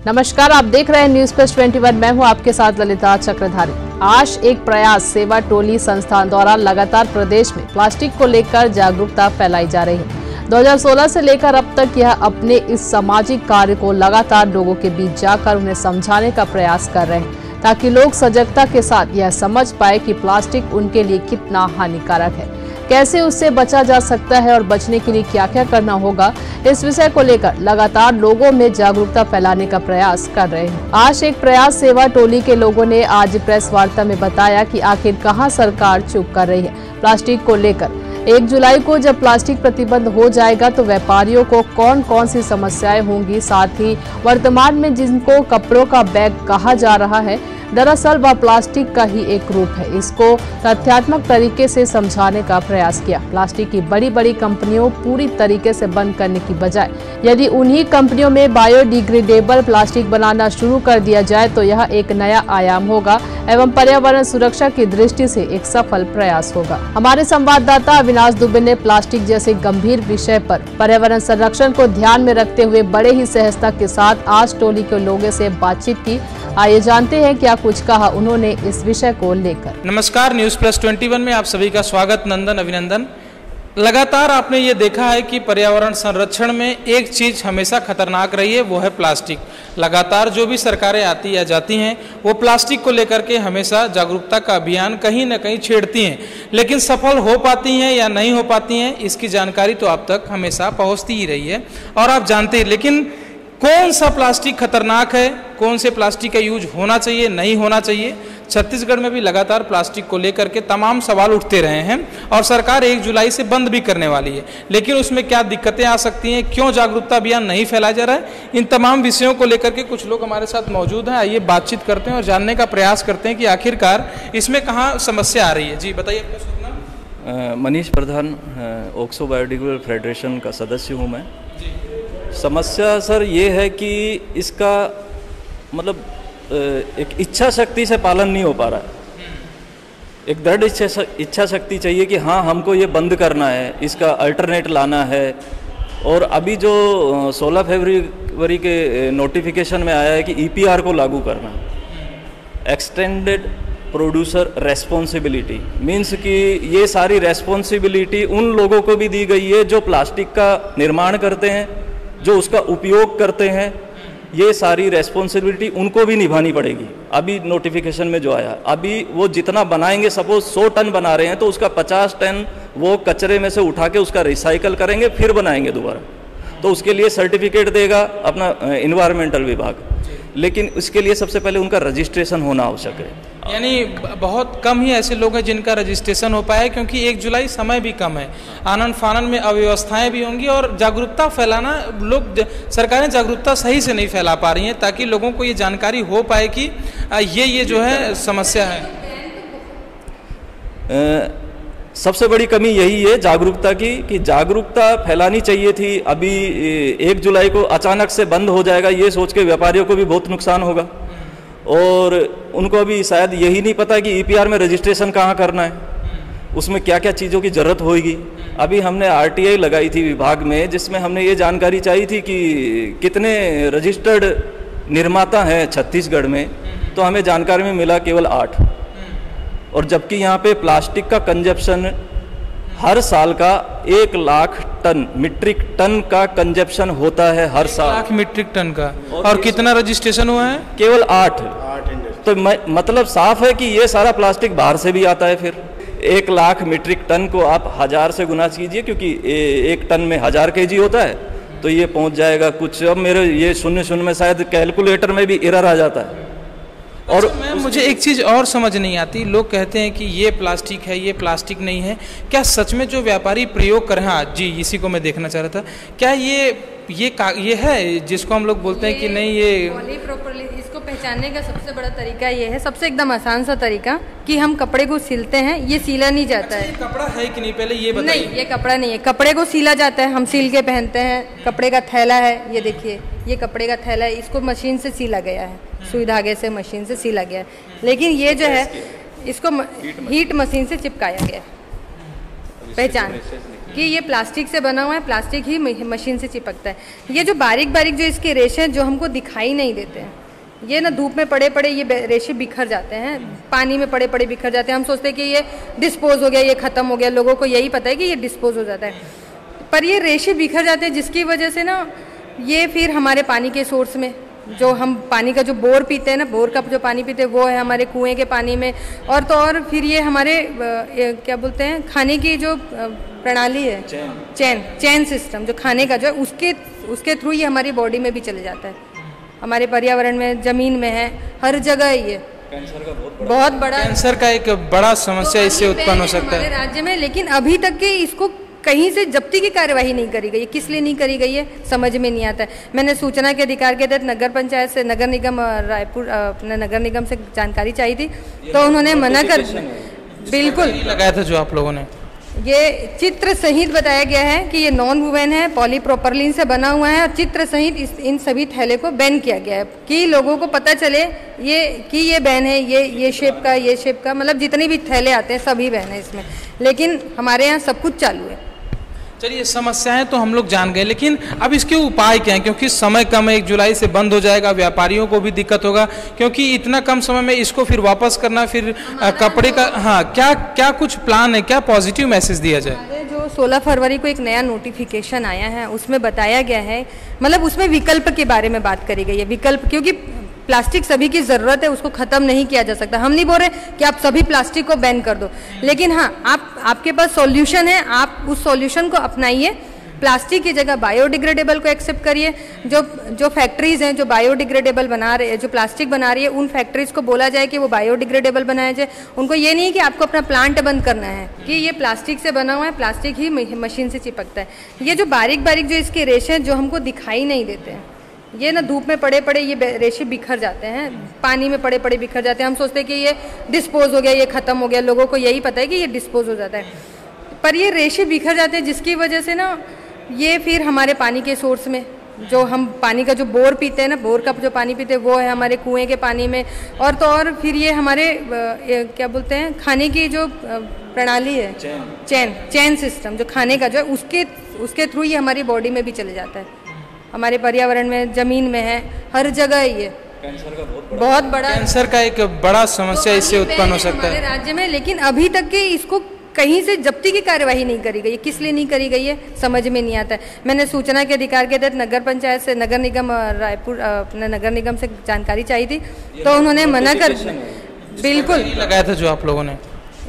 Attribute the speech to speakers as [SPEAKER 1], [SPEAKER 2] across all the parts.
[SPEAKER 1] नमस्कार, आप देख रहे हैं न्यूज प्लस 21। मैं हूं आपके साथ ललिता चक्रधारी। आज एक प्रयास सेवा टोली संस्थान द्वारा लगातार प्रदेश में प्लास्टिक को लेकर जागरूकता फैलाई जा रही है। 2016 से लेकर अब तक यह अपने इस सामाजिक कार्य को लगातार लोगों के बीच जाकर उन्हें समझाने का प्रयास कर रहे हैं, ताकि लोग सजगता के साथ यह समझ पाए कि प्लास्टिक उनके लिए कितना हानिकारक है, कैसे उससे बचा जा सकता है और बचने के लिए क्या क्या करना होगा। इस विषय को लेकर लगातार लोगों में जागरूकता फैलाने का प्रयास कर रहे हैं। आज एक प्रयास सेवा टोली के लोगों ने आज प्रेस वार्ता में बताया कि आखिर कहां सरकार चुप कर रही है प्लास्टिक को लेकर। 1 जुलाई को जब प्लास्टिक प्रतिबंध हो जाएगा तो व्यापारियों को कौन कौन सी समस्याएं होंगी, साथ ही वर्तमान में जिनको कपड़ों का बैग कहा जा रहा है, दरअसल वह प्लास्टिक का ही एक रूप है। इसको तथ्यात्मक तरीके से समझाने का प्रयास किया। प्लास्टिक की बड़ी बड़ी कंपनियों पूरी तरीके से बंद करने की बजाय यदि उन्हीं कंपनियों में बायोडिग्रेडेबल प्लास्टिक बनाना शुरू कर दिया जाए तो यह एक नया आयाम होगा एवं पर्यावरण सुरक्षा की दृष्टि से एक सफल प्रयास होगा। हमारे संवाददाता अविनाश दुबे ने प्लास्टिक जैसे गंभीर विषय पर पर्यावरण संरक्षण को ध्यान में रखते हुए बड़े ही सहजता के साथ आज टोली के लोगों से बातचीत की। आइए जानते हैं क्या कुछ कहा उन्होंने इस विषय को लेकर।
[SPEAKER 2] नमस्कार, न्यूज प्लस 21 में आप सभी का स्वागत। नंदन अभिनंदन। लगातार आपने ये देखा है कि पर्यावरण संरक्षण में एक चीज हमेशा खतरनाक रही है, वो है प्लास्टिक। लगातार जो भी सरकारें आती या जाती हैं वो प्लास्टिक को लेकर के हमेशा जागरूकता का अभियान कहीं न कहीं छेड़ती हैं, लेकिन सफल हो पाती हैं या नहीं हो पाती हैं इसकी जानकारी तो आप तक हमेशा पहुंचती ही रही है और आप जानते हैं। लेकिन कौन सा प्लास्टिक खतरनाक है, कौन से प्लास्टिक का यूज होना चाहिए, नहीं होना चाहिए, छत्तीसगढ़ में भी लगातार प्लास्टिक को लेकर के तमाम सवाल उठते रहे हैं और सरकार 1 जुलाई से बंद भी करने वाली है। लेकिन उसमें क्या दिक्कतें आ सकती हैं, क्यों जागरूकता अभियान नहीं फैलाया जा रहा है, इन तमाम विषयों को लेकर के कुछ लोग हमारे साथ मौजूद हैं। आइए बातचीत करते हैं और जानने का प्रयास करते हैं कि आखिरकार इसमें कहाँ समस्या आ रही है। जी बताइए आपका शुभ नाम।
[SPEAKER 3] मनीष प्रधान, ओक्सो बायोडिग्रेडेबल फेडरेशन का सदस्य हूँ मैं। समस्या सर ये है कि इसका मतलब एक इच्छा शक्ति से पालन नहीं हो पा रहा है। एक दृढ़ इच्छा शक्ति चाहिए कि हाँ हमको ये बंद करना है, इसका अल्टरनेट लाना है। और अभी जो 16 फरवरी के नोटिफिकेशन में आया है कि EPR को लागू करना, एक्सटेंडेड प्रोड्यूसर रेस्पॉन्सिबिलिटी, मीन्स कि ये सारी रेस्पॉन्सिबिलिटी उन लोगों को भी दी गई है जो प्लास्टिक का निर्माण करते हैं, जो उसका उपयोग करते हैं। ये सारी रेस्पॉन्सिबिलिटी उनको भी निभानी पड़ेगी। अभी नोटिफिकेशन में जो आया, अभी वो जितना बनाएंगे, सपोज 100 टन बना रहे हैं तो उसका 50 टन वो कचरे में से उठा के उसका रिसाइकल करेंगे, फिर बनाएंगे दोबारा। तो उसके लिए सर्टिफिकेट देगा अपना इन्वायरमेंटल विभाग, लेकिन इसके लिए सबसे पहले उनका रजिस्ट्रेशन होना आवश्यक है।
[SPEAKER 2] यानी बहुत कम ही ऐसे लोग हैं जिनका रजिस्ट्रेशन हो पाया, क्योंकि 1 जुलाई समय भी कम है, आनन फानन में अव्यवस्थाएं भी होंगी और जागरूकता फैलाना, लोग सरकारें जागरूकता सही से नहीं फैला पा रही हैं ताकि लोगों को ये जानकारी हो पाए कि ये जो है समस्या है।
[SPEAKER 3] सबसे बड़ी कमी यही है जागरूकता की, कि जागरूकता फैलानी चाहिए थी। अभी 1 जुलाई को अचानक से बंद हो जाएगा ये सोच के व्यापारियों को भी बहुत नुकसान होगा और उनको अभी शायद यही नहीं पता कि EPR में रजिस्ट्रेशन कहाँ करना है, उसमें क्या क्या चीज़ों की ज़रूरत होगी। अभी हमने RTI लगाई थी विभाग में, जिसमें हमने ये जानकारी चाहिए थी कि कितने रजिस्टर्ड निर्माता हैं छत्तीसगढ़ में, तो हमें जानकारी में मिला केवल 8। और जबकि यहाँ पे प्लास्टिक का कंजप्शन हर साल का 1 लाख टन, मीट्रिक टन का कंजप्शन होता है हर साल।
[SPEAKER 2] 1 लाख मीट्रिक टन का। और कितना रजिस्ट्रेशन हुआ है?
[SPEAKER 3] केवल 8। तो मतलब साफ है कि ये सारा प्लास्टिक बाहर से भी आता है। फिर 1 लाख मीट्रिक टन को आप 1000 से गुना कीजिए, क्योंकि 1 टन में 1000 kg होता है, तो ये पहुंच जाएगा कुछ। अब मेरे ये शून्य में शायद कैलकुलेटर में भी एरर आ जाता है।
[SPEAKER 2] और मुझे एक चीज़ और समझ नहीं आती, लोग कहते हैं कि ये प्लास्टिक है, ये प्लास्टिक नहीं है। क्या सच में जो व्यापारी प्रयोग कर रहे हैं, जी इसी को मैं देखना चाह रहा था, क्या ये है जिसको हम लोग बोलते हैं कि नहीं ये
[SPEAKER 4] प्रॉपर्ली, इसको पहचानने का सबसे बड़ा तरीका ये है, सबसे एकदम आसान सा तरीका, कि हम कपड़े को सिलते हैं, ये सीला नहीं जाता है।
[SPEAKER 2] ये कपड़ा है कि नहीं, पहले ये बताइए।
[SPEAKER 4] नहीं, ये कपड़ा नहीं है, कपड़े को सीला जाता है, हम सील के पहनते हैं। कपड़े का थैला है, ये देखिए, ये कपड़े का थैला है, इसको मशीन से सीला गया है, सुई धागे से मशीन से सीला गया है। लेकिन ये जो है इसको हीट मशीन से चिपकाया गया है। पहचान कि ये प्लास्टिक से बना हुआ है, प्लास्टिक ही मशीन से चिपकता है। ये जो बारीक बारीक जो इसके रेशे हैं जो हमको दिखाई नहीं देते हैं, ये ना धूप में पड़े पड़े ये रेशे बिखर जाते हैं, पानी में पड़े पड़े बिखर जाते हैं। हम सोचते हैं कि ये डिस्पोज हो गया, ये ख़त्म हो गया, लोगों को यही पता है कि ये डिस्पोज हो जाता है, पर ये रेशे बिखर जाते हैं जिसकी वजह से ना ये फिर हमारे पानी के सोर्स में, जो हम पानी का जो बोर पीते हैं ना, बोर का जो पानी पीते हैं वो है हमारे कुएं के पानी में, और तो और फिर ये हमारे क्या बोलते हैं खाने की जो प्रणाली है, चैन सिस्टम जो खाने का जो है उसके थ्रू ये हमारी बॉडी में भी चले जाता है, हमारे पर्यावरण में, जमीन में है, हर जगह है ये
[SPEAKER 3] कैंसर का
[SPEAKER 4] बहुत बड़ा
[SPEAKER 2] कैंसर का एक बड़ा समस्या इससे उत्पन्न हो सकता है
[SPEAKER 4] हमारे राज्य में। लेकिन अभी तक के इसको कहीं से जब्ती की कार्यवाही नहीं करी गई है। किस लिए नहीं करी गई है समझ में नहीं आता है। मैंने सूचना के अधिकार के तहत नगर पंचायत से, नगर निगम रायपुर अपने नगर निगम से जानकारी चाहिए थी, तो उन्होंने मना कर बिल्कुल
[SPEAKER 2] लगाया था। जो आप लोगों ने
[SPEAKER 4] ये चित्र सहित बताया गया है कि ये नॉन वुवेन है, पॉलीप्रोपरलीन से बना हुआ है, और चित्र सहित इन सभी थैले को बैन किया गया है कि लोगों को पता चले ये बैन है, ये शेप का मतलब जितने भी थैले आते हैं सभी बैन है इसमें। लेकिन हमारे यहाँ सब कुछ चालू है।
[SPEAKER 2] चलिए, समस्याएं तो हम लोग जान गए, लेकिन अब इसके उपाय क्या हैं? क्योंकि समय कम है, 1 जुलाई से बंद हो जाएगा, व्यापारियों को भी दिक्कत होगा, क्योंकि इतना कम समय में इसको फिर वापस करना, फिर कपड़े का क्या कुछ प्लान है, क्या पॉजिटिव मैसेज दिया जाए?
[SPEAKER 4] जो 16 फरवरी को एक नया नोटिफिकेशन आया है उसमें बताया गया है, मतलब उसमें विकल्प के बारे में बात करी गई है। विकल्प, क्योंकि प्लास्टिक सभी की ज़रूरत है, उसको ख़त्म नहीं किया जा सकता। हम नहीं बोल रहे कि आप सभी प्लास्टिक को बैन कर दो, लेकिन हाँ, आपके पास सॉल्यूशन है, आप उस सॉल्यूशन को अपनाइए। प्लास्टिक की जगह बायोडिग्रेडेबल को एक्सेप्ट करिए। जो फैक्ट्रीज़ हैं जो बायोडिग्रेडेबल बना रहे हैं, जो प्लास्टिक बना रही है, उन फैक्ट्रीज़ को बोला जाए कि वो बायोडिग्रेडेबल बनाया जाए। उनको ये नहीं है कि आपको अपना प्लांट बंद करना है, कि ये प्लास्टिक से बना हुआ है, प्लास्टिक ही मशीन से चिपकता है। ये जो बारीक बारीक जो इसके रेशे हैं जो हमको दिखाई नहीं देते हैं, ये ना धूप में पड़े पड़े ये रेशे बिखर जाते हैं, पानी में पड़े पड़े बिखर जाते हैं। हम सोचते हैं कि ये डिस्पोज हो गया, ये ख़त्म हो गया, लोगों को यही पता है कि ये डिस्पोज हो जाता है, पर ये रेशे बिखर जाते हैं जिसकी वजह से ना ये फिर हमारे पानी के सोर्स में, जो हम पानी का जो बोर पीते हैं ना, बोर का जो पानी पीते हैं वो है हमारे कुएं के पानी में, और तो और फिर ये हमारे क्या बोलते हैं खाने की जो प्रणाली है, चैन सिस्टम जो खाने का जो है उसके थ्रू ये हमारी बॉडी में भी चले जाता है, हमारे पर्यावरण में, जमीन में है, हर जगह है ये
[SPEAKER 3] कैंसर का
[SPEAKER 2] बहुत बड़ा कैंसर का एक बड़ा समस्या इससे उत्पन्न हो सकता है
[SPEAKER 4] हमारे राज्य में। लेकिन अभी तक के इसको कहीं से जब्ती की कार्यवाही नहीं करी गई है। किस लिए नहीं करी गई है समझ में नहीं आता है। मैंने सूचना के अधिकार के तहत नगर पंचायत से, नगर निगम रायपुर अपने नगर निगम से जानकारी चाहिए थी, तो उन्होंने मना कर बिल्कुल
[SPEAKER 2] लगाया था। जो आप लोगों ने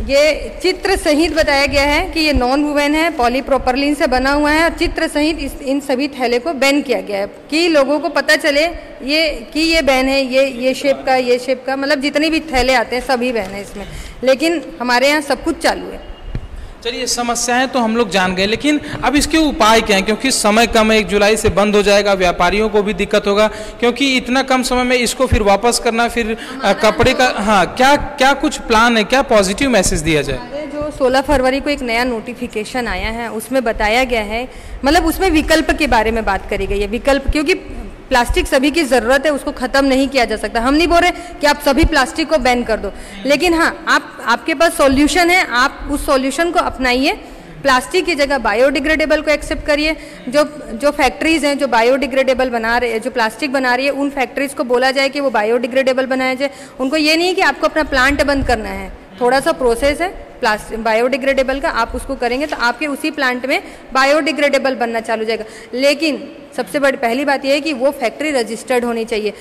[SPEAKER 4] ये चित्र सहित बताया गया है कि ये नॉन वुवेन है, पॉलीप्रोपरलीन से बना हुआ है, और चित्र सहित इन सभी थैले को बैन किया गया है कि लोगों को पता चले ये बैन है, ये शेप का मतलब जितने भी थैले आते हैं सभी बैन है इसमें। लेकिन हमारे यहाँ सब कुछ चालू है।
[SPEAKER 2] चलिए, समस्याएं तो हम लोग जान गए, लेकिन अब इसके उपाय क्या हैं? क्योंकि समय कम है, 1 जुलाई से बंद हो जाएगा, व्यापारियों को भी दिक्कत होगा, क्योंकि इतना कम समय में इसको फिर वापस करना, फिर कपड़े का क्या कुछ प्लान है, क्या पॉजिटिव मैसेज दिया जाए?
[SPEAKER 4] जो 16 फरवरी को एक नया नोटिफिकेशन आया है उसमें बताया गया है, मतलब उसमें विकल्प के बारे में बात करी गई है। विकल्प, क्योंकि प्लास्टिक सभी की ज़रूरत है, उसको ख़त्म नहीं किया जा सकता। हम नहीं बोल रहे कि आप सभी प्लास्टिक को बैन कर दो, लेकिन हाँ, आपके पास सॉल्यूशन है, आप उस सॉल्यूशन को अपनाइए। प्लास्टिक की जगह बायोडिग्रेडेबल को एक्सेप्ट करिए। जो फैक्ट्रीज़ हैं जो बायोडिग्रेडेबल बना रहे हैं, जो प्लास्टिक बना रही है, उन फैक्ट्रीज़ को बोला जाए कि वो बायोडिग्रेडेबल बनाया जाए। उनको ये नहीं है कि आपको अपना प्लांट बंद करना है, थोड़ा सा प्रोसेस है प्लास्टिक बायोडिग्रेडेबल का, आप उसको करेंगे तो आपके उसी प्लांट में बायोडिग्रेडेबल बनना चालू हो जाएगा। लेकिन सबसे बड़ी पहली बात यह है कि वो फैक्ट्री रजिस्टर्ड होनी चाहिए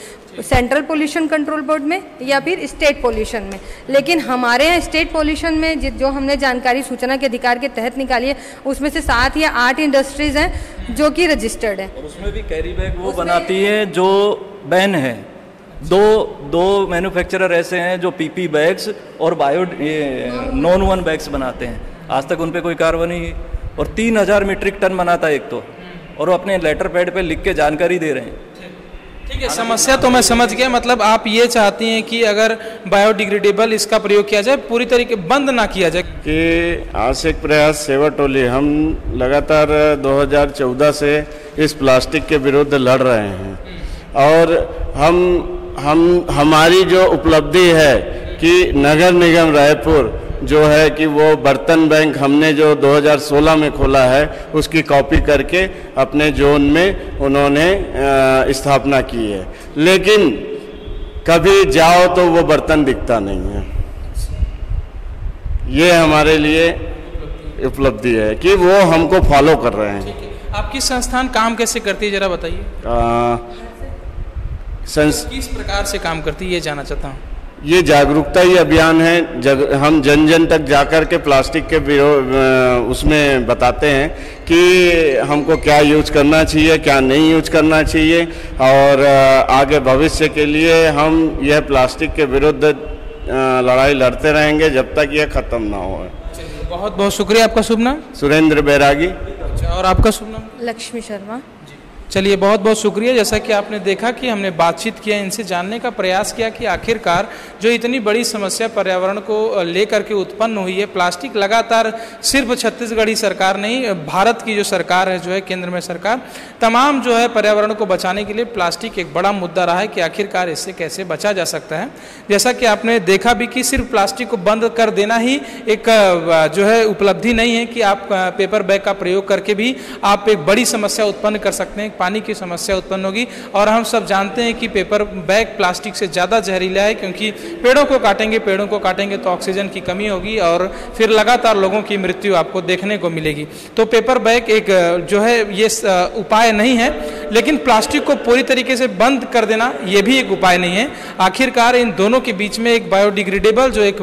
[SPEAKER 4] सेंट्रल पोल्यूशन कंट्रोल बोर्ड में या फिर स्टेट पोल्यूशन में। लेकिन हमारे यहाँ स्टेट पोल्यूशन में जो हमने जानकारी सूचना के अधिकार के तहत निकाली है, उसमें से 7 या 8 इंडस्ट्रीज हैं जो कि रजिस्टर्ड है,
[SPEAKER 3] और उसमें भी कैरी बैग वो बनाती है जो बैन है। दो मैन्युफैक्चरर ऐसे हैं जो पीपी बैग्स और नॉन वन बैग्स बनाते हैं, आज तक उन पे कोई कार्रवाई नहीं, और 3000 मीट्रिक टन बनाता है एक तो, और वो अपने लेटर पैड पे लिख के जानकारी दे रहे हैं।
[SPEAKER 2] ठीक है, समस्या तो मैं समझ गया। मतलब आप ये चाहती हैं कि अगर बायोडिग्रेडेबल इसका प्रयोग किया जाए, पूरी तरीके बंद ना किया जाए।
[SPEAKER 5] कि आज एक प्रयास सेवा टोली, हम लगातार 2014 से इस प्लास्टिक के विरुद्ध लड़ रहे हैं, और हमारी जो उपलब्धि है कि नगर निगम रायपुर जो है कि वो बर्तन बैंक हमने जो 2016 में खोला है उसकी कॉपी करके अपने जोन में उन्होंने स्थापना की है, लेकिन कभी जाओ तो वो बर्तन दिखता नहीं है। ये हमारे लिए उपलब्धि है कि वो हमको फॉलो कर रहे हैं।
[SPEAKER 2] आपकी संस्थान काम कैसे करती है, जरा बताइए। किस प्रकार से काम करती है, ये जानना चाहता हूँ।
[SPEAKER 5] ये जागरूकता ही अभियान है। हम जन जन तक जाकर के प्लास्टिक के उसमें बताते हैं कि हमको क्या यूज करना चाहिए, क्या नहीं यूज करना चाहिए, और आगे भविष्य के लिए हम यह प्लास्टिक के विरुद्ध लड़ाई लड़ते रहेंगे जब तक यह खत्म ना हो।
[SPEAKER 2] बहुत बहुत शुक्रिया। आपका शुभ नाम?
[SPEAKER 5] सुरेंद्र बैरागी।
[SPEAKER 2] और आपका शुभ नाम?
[SPEAKER 4] लक्ष्मी शर्मा।
[SPEAKER 2] चलिए, बहुत बहुत शुक्रिया। जैसा कि आपने देखा कि हमने बातचीत किया, इनसे जानने का प्रयास किया कि आखिरकार जो इतनी बड़ी समस्या पर्यावरण को लेकर के उत्पन्न हुई है, प्लास्टिक लगातार सिर्फ छत्तीसगढ़ ही सरकार नहीं, भारत की जो सरकार है, जो है केंद्र में सरकार, तमाम जो है पर्यावरण को बचाने के लिए प्लास्टिक एक बड़ा मुद्दा रहा है कि आखिरकार इससे कैसे बचा जा सकता है। जैसा कि आपने देखा भी कि सिर्फ प्लास्टिक को बंद कर देना ही एक जो है उपलब्धि नहीं है कि आप पेपर बैग का प्रयोग करके भी आप एक बड़ी समस्या उत्पन्न कर सकते हैं, पानी की समस्या उत्पन्न होगी। और हम सब जानते हैं कि पेपर बैग प्लास्टिक से ज़्यादा जहरीला है, क्योंकि पेड़ों को काटेंगे तो ऑक्सीजन की कमी होगी और फिर लगातार लोगों की मृत्यु आपको देखने को मिलेगी। तो पेपर बैग एक जो है ये उपाय नहीं है, लेकिन प्लास्टिक को पूरी तरीके से बंद कर देना ये भी एक उपाय नहीं है। आखिरकार इन दोनों के बीच में एक बायोडिग्रेडेबल जो एक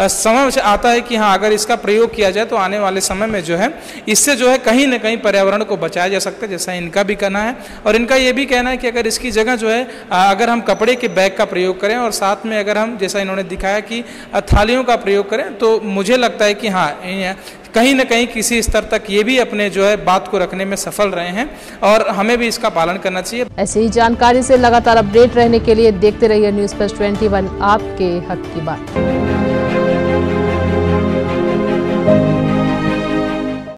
[SPEAKER 2] समय से आता है कि हाँ, अगर इसका प्रयोग किया जाए तो आने वाले समय में जो है इससे जो है कहीं ना कहीं पर्यावरण को बचाया जा सकता है, जैसा इनका भी कहना है। और इनका ये भी कहना है कि अगर इसकी जगह जो है अगर हम कपड़े के बैग का प्रयोग करें और साथ में अगर हम, जैसा इन्होंने दिखाया कि थालियों का प्रयोग करें, तो मुझे लगता है कि हाँ, कहीं ना कहीं किसी स्तर तक ये भी अपने जो है बात को रखने में सफल रहे हैं और हमें भी इसका पालन करना चाहिए।
[SPEAKER 1] ऐसी ही जानकारी से लगातार अपडेट रहने के लिए देखते रहिए न्यूज़ प्लस 21, आपके हक की बात।